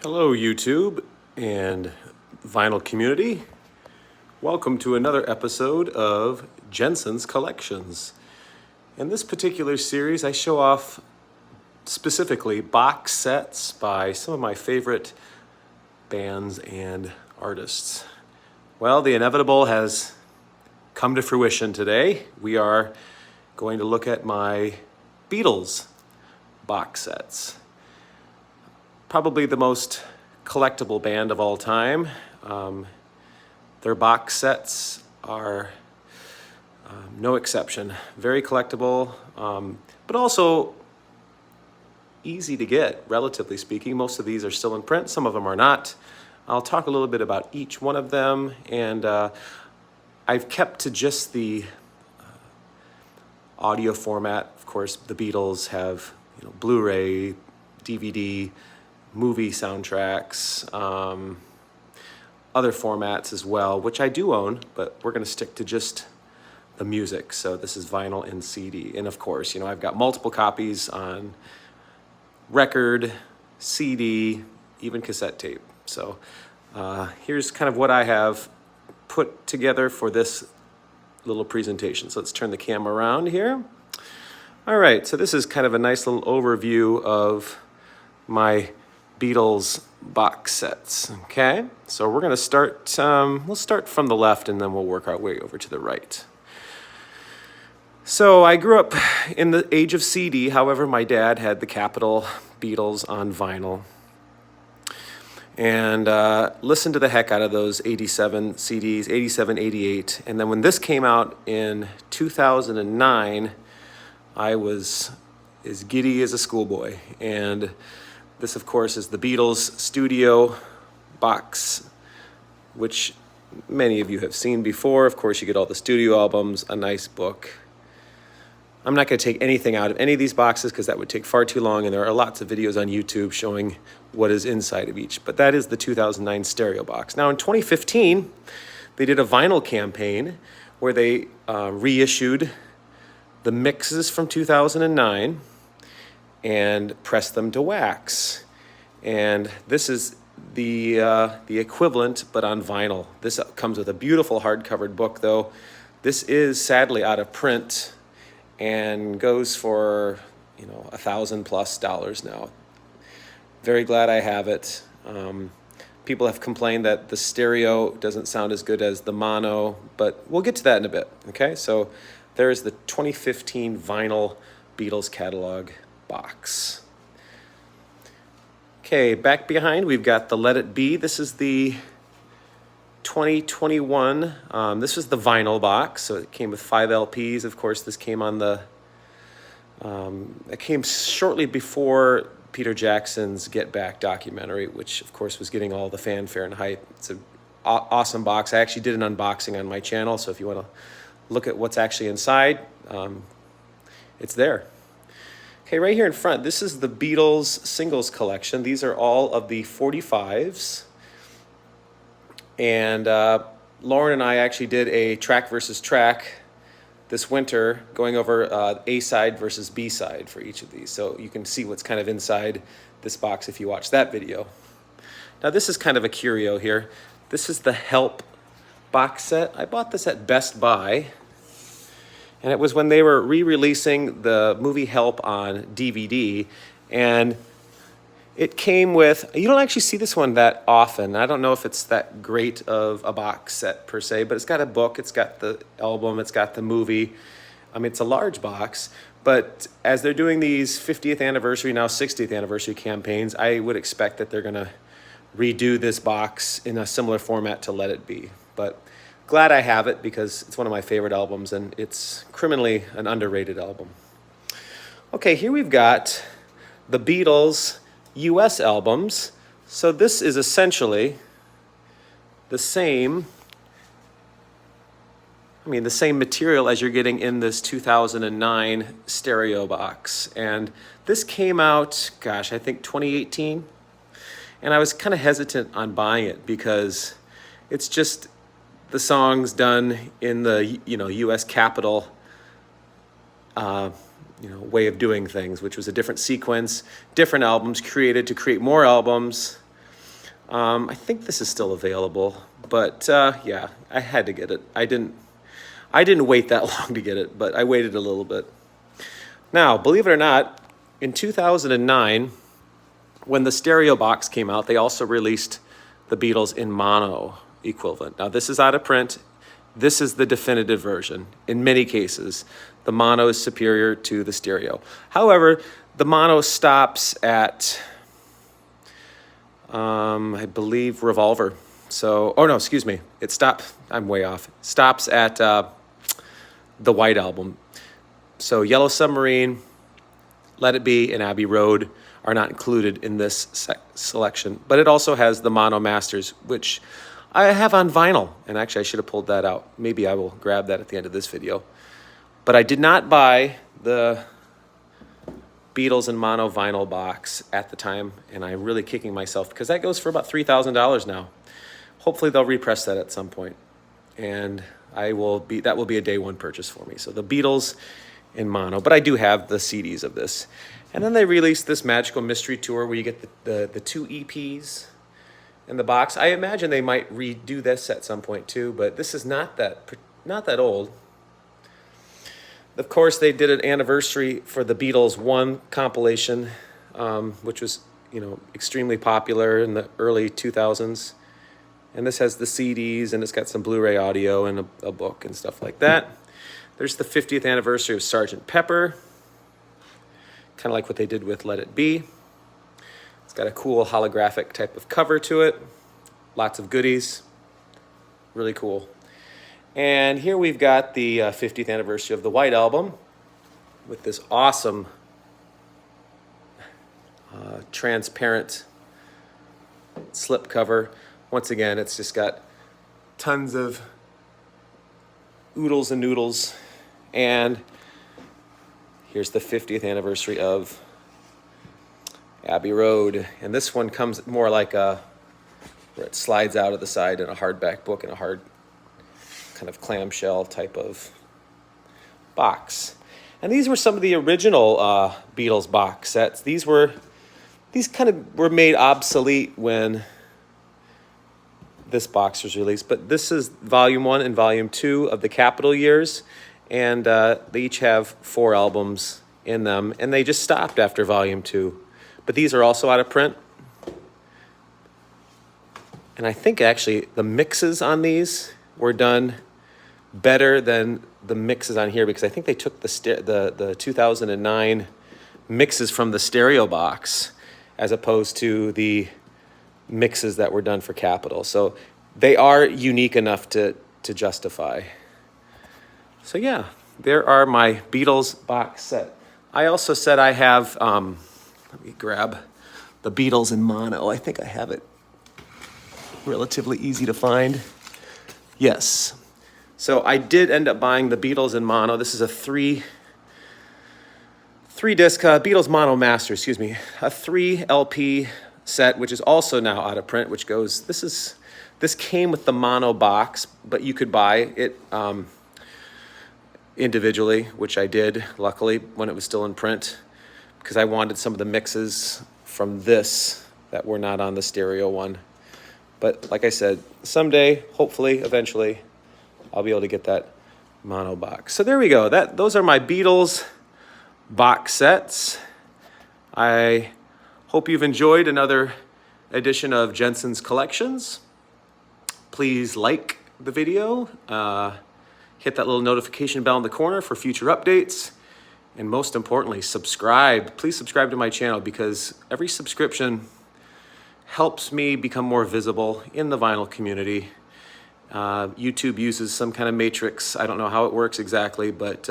Hello, YouTube and vinyl community. Welcome to another episode of Jensen's Collections. In this particular series, I show off specifically box sets by some of my favorite bands and artists. Well, the inevitable has come to fruition today. We are going to look at my Beatles box sets. Probably the most collectible band of all time. Their box sets are no exception. Very collectible, but also easy to get, relatively speaking. Most of these are still in print, some of them are not. I'll talk a little bit about each one of them, and I've kept to just the audio format. Of course, the Beatles have Blu-ray, DVD, movie soundtracks, other formats as well, which I do own, but we're going to stick to just the music. So this is vinyl and CD. And of course, I've got multiple copies on record, CD, even cassette tape. So here's kind of what I have put together for this little presentation. So let's turn the camera around here. All right, so this is kind of a nice little overview of my Beatles box sets. Okay, so we're going to start, we'll start from the left and then we'll work our way over to the right. So I grew up in the age of CD. However, my dad had the Capitol Beatles on vinyl and listened to the heck out of those 87 CDs, 87, 88. And then when this came out in 2009, I was as giddy as a schoolboy. And this, of course, is the Beatles studio box, which many of you have seen before. Of course, you get all the studio albums, a nice book. I'm not going to take anything out of any of these boxes because that would take far too long, and there are lots of videos on YouTube showing what is inside of each. But that is the 2009 stereo box. Now, in 2015, they did a vinyl campaign where they reissued the mixes from 2009 and press them to wax. And this is the equivalent, but on vinyl. This comes with a beautiful hardcovered book, though. This is sadly out of print and goes for $1,000+ now. Very glad I have it. People have complained that the stereo doesn't sound as good as the mono, but we'll get to that in a bit. Okay, so there's the 2015 vinyl Beatles catalog box. Okay, back behind we've got the Let It Be. This is the 2021. This was the vinyl box, so it came with 5 LPs. Of course, this came on the. It came shortly before Peter Jackson's Get Back documentary, which of course was getting all the fanfare and hype. It's an awesome box. I actually did an unboxing on my channel, so if you want to look at what's actually inside, it's there. Okay, right here in front, this is the Beatles singles collection. These are all of the 45s. And Lauren and I actually did a track versus track this winter, going over A-side versus B-side for each of these. So you can see what's kind of inside this box if you watch that video. Now this is kind of a curio here. This is the Help box set. I bought this at Best Buy. And it was when they were re-releasing the movie Help on DVD. And it came with, you don't actually see this one that often. I don't know if it's that great of a box set per se, but it's got a book, it's got the album, it's got the movie. I mean, it's a large box, but as they're doing these 50th anniversary, now 60th anniversary campaigns, I would expect that they're gonna redo this box in a similar format to Let It Be. But glad I have it because it's one of my favorite albums and it's criminally an underrated album. Okay, here we've got the Beatles US albums. So this is essentially the same material as you're getting in this 2009 stereo box. And this came out, gosh, I think 2018. And I was kind of hesitant on buying it because it's just the songs done in the U.S. Capitol way of doing things, which was a different sequence, different albums created to create more albums. I think this is still available, but yeah, I had to get it. I didn't wait that long to get it, but I waited a little bit. Now, believe it or not, in 2009, when the stereo box came out, they also released the Beatles in mono equivalent. Now, this is out of print. This is the definitive version. In many cases, the mono is superior to the stereo. However, the mono stops at, I believe, Revolver. So, oh no, excuse me. I'm way off. Stops at the White Album. So Yellow Submarine, Let It Be, and Abbey Road are not included in this selection. But it also has the mono masters, which I have on vinyl. And actually, I should have pulled that out. Maybe I will grab that at the end of this video. But I did not buy the Beatles in mono vinyl box at the time, and I'm really kicking myself because that goes for about $3,000 now. Hopefully they'll repress that at some point, and that will be a day one purchase for me. So the Beatles in mono, but I do have the CDs of this. And then they released this Magical Mystery Tour where you get the 2 EPs in the box. I imagine they might redo this at some point too, but this is not that old. Of course, they did an anniversary for the Beatles 1 compilation, which was, extremely popular in the early 2000s. And this has the CDs, and it's got some Blu-ray audio and a book and stuff like that. There's the 50th anniversary of Sgt. Pepper, kind of like what they did with Let It Be. It's got a cool holographic type of cover to it. Lots of goodies. Really cool. And here we've got the 50th anniversary of the White Album with this awesome transparent slip cover. Once again, it's just got tons of oodles and noodles. And here's the 50th anniversary of Abbey Road. And this one comes more like where it slides out of the side in a hardback book in a hard kind of clamshell type of box. And these were some of the original Beatles box sets. These kind of were made obsolete when this box was released, but this is volume 1 and volume 2 of the Capitol years, and they each have 4 albums in them, and they just stopped after volume 2. But these are also out of print. And I think actually the mixes on these were done better than the mixes on here, because I think they took the 2009 mixes from the stereo box as opposed to the mixes that were done for Capitol. So they are unique enough to justify. So yeah, there are my Beatles box set. I also said I have, let me grab the Beatles in mono. I think I have it relatively easy to find. Yes. So I did end up buying the Beatles in mono. This is a three disc Beatles mono master, a 3 LP set, which is also now out of print, which goes, this came with the mono box, but you could buy it individually, which I did, luckily, when it was still in print, because I wanted some of the mixes from this that were not on the stereo one. But like I said, someday, hopefully, eventually, I'll be able to get that mono box. So there we go. Those are my Beatles box sets. I hope you've enjoyed another edition of Jensen's Collections. Please like the video, hit that little notification bell in the corner for future updates, and most importantly, subscribe. Please subscribe to my channel, because every subscription helps me become more visible in the vinyl community. YouTube uses some kind of matrix. I don't know how it works exactly, but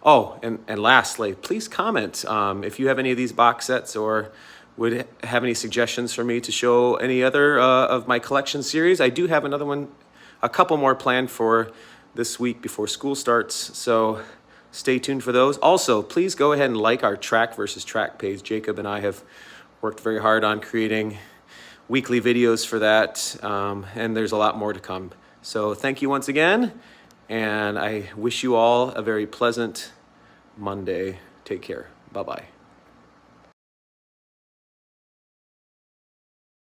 and lastly, please comment if you have any of these box sets or would have any suggestions for me to show any other of my collection series. I do have a couple more planned for this week before school starts, so stay tuned for those. Also, please go ahead and like our track versus track page. Jacob and I have worked very hard on creating weekly videos for that, and there's a lot more to come. So thank you once again, and I wish you all a very pleasant Monday. Take care. Bye-bye.